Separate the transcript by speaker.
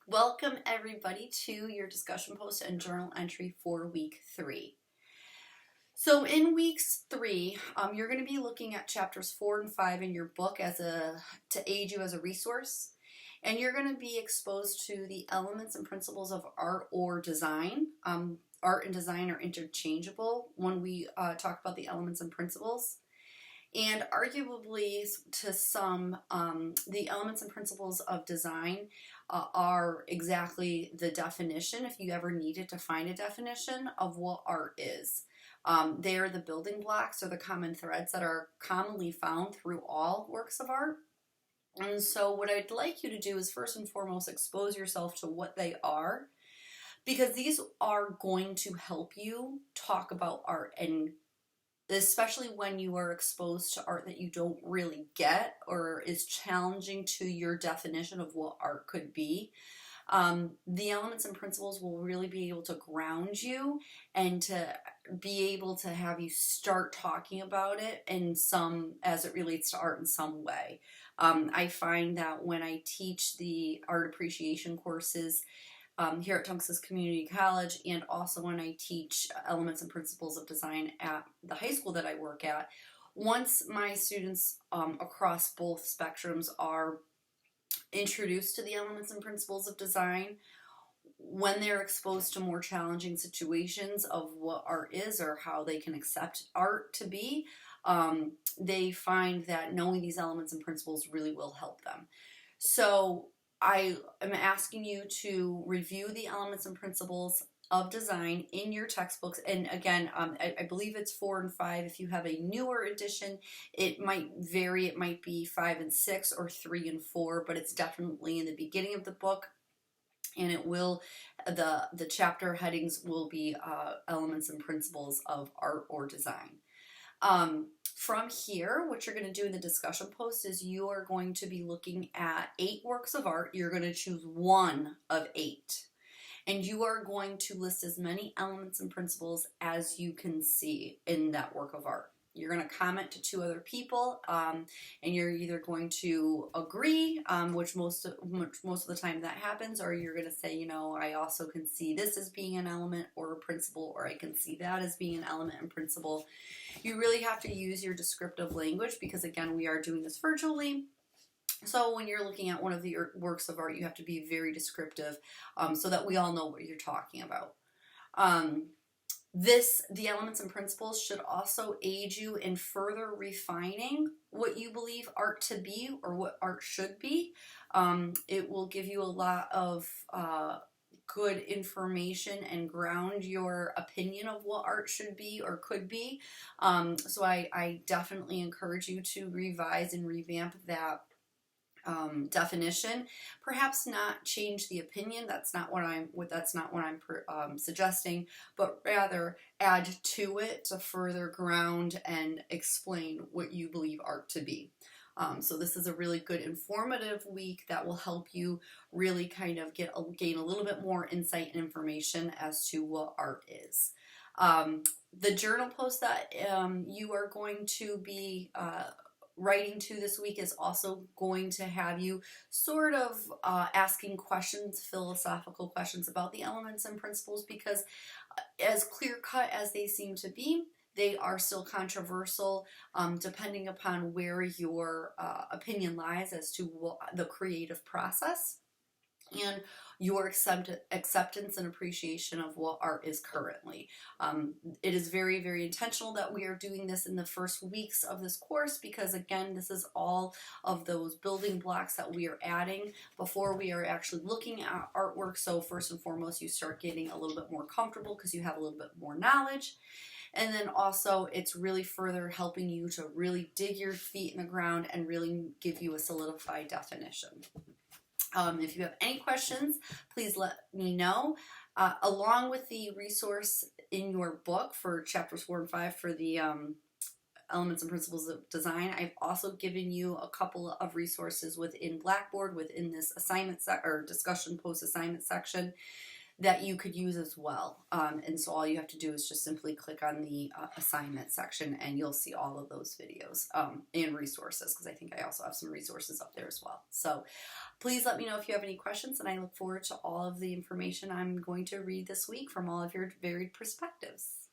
Speaker 1: Welcome everybody to your discussion post and journal entry for week 3. So in weeks 3, you're going to be looking at chapters 4 and 5 in your book to aid you as a resource. And you're going to be exposed to the elements and principles of art or design. Art and design are interchangeable when we talk about the elements and principles. And arguably to some, the elements and principles of design are exactly the definition, if you ever needed to find a definition of what art is. They are the building blocks or the common threads that are commonly found through all works of art. And so what I'd like you to do is first and foremost expose yourself to what they are, because these are going to help you talk about art, and especially when you are exposed to art that you don't really get or is challenging to your definition of what art could be. The elements and principles will really be able to ground you and to be able to have you start talking about it as it relates to art in some way. I find that when I teach the art appreciation courses here at Tungus Community College, and also when I teach elements and principles of design at the high school that I work at, once my students across both spectrums are introduced to the elements and principles of design, when they're exposed to more challenging situations of what art is or how they can accept art to be, they find that knowing these elements and principles really will help them. So I am asking you to review the elements and principles of design in your textbooks. And again, I believe it's 4 and 5. If you have a newer edition, it might vary. It might be 5 and 6 or 3 and 4, but it's definitely in the beginning of the book. And it will, the chapter headings will be elements and principles of art or design. From here, what you're going to do in the discussion post is you are going to be looking at 8 works of art. You're going to choose 1 of 8. And you are going to list as many elements and principles as you can see in that work of art. You're going to comment to 2 other people, and you're either going to agree, which most of the time that happens, or you're going to say, you know, I also can see this as being an element or a principle, or I can see that as being an element and principle. You really have to use your descriptive language because, again, we are doing this virtually. So when you're looking at one of the works of art, you have to be very descriptive so that we all know what you're talking about. The elements and principles should also aid you in further refining what you believe art to be or what art should be. It will give you a lot of good information and ground your opinion of what art should be or could be. So I definitely encourage you to revise and revamp that definition. Perhaps not change the opinion. That's not what I'm suggesting, but rather add to it to further ground and explain what you believe art to be. So this is a really good informative week that will help you really kind of gain a little bit more insight and information as to what art is. The journal post that you are going to be writing to this week is also going to have you sort of asking questions, philosophical questions about the elements and principles, because as clear-cut as they seem to be, they are still controversial depending upon where your opinion lies as to the creative process and your acceptance and appreciation of what art is currently. It is very, very intentional that we are doing this in the first weeks of this course because, again, this is all of those building blocks that we are adding before we are actually looking at artwork. So first and foremost, you start getting a little bit more comfortable because you have a little bit more knowledge. And then also it's really further helping you to really dig your feet in the ground and really give you a solidified definition. If you have any questions, please let me know. Along with the resource in your book for chapters 4 and 5 for the elements and principles of design, I've also given you a couple of resources within Blackboard, within this assignment or discussion post assignment section that you could use as well. And so all you have to do is just simply click on the assignment section and you'll see all of those videos and resources, because I think I also have some resources up there as well. So Please let me know if you have any questions, and I look forward to all of the information I'm going to read this week from all of your varied perspectives.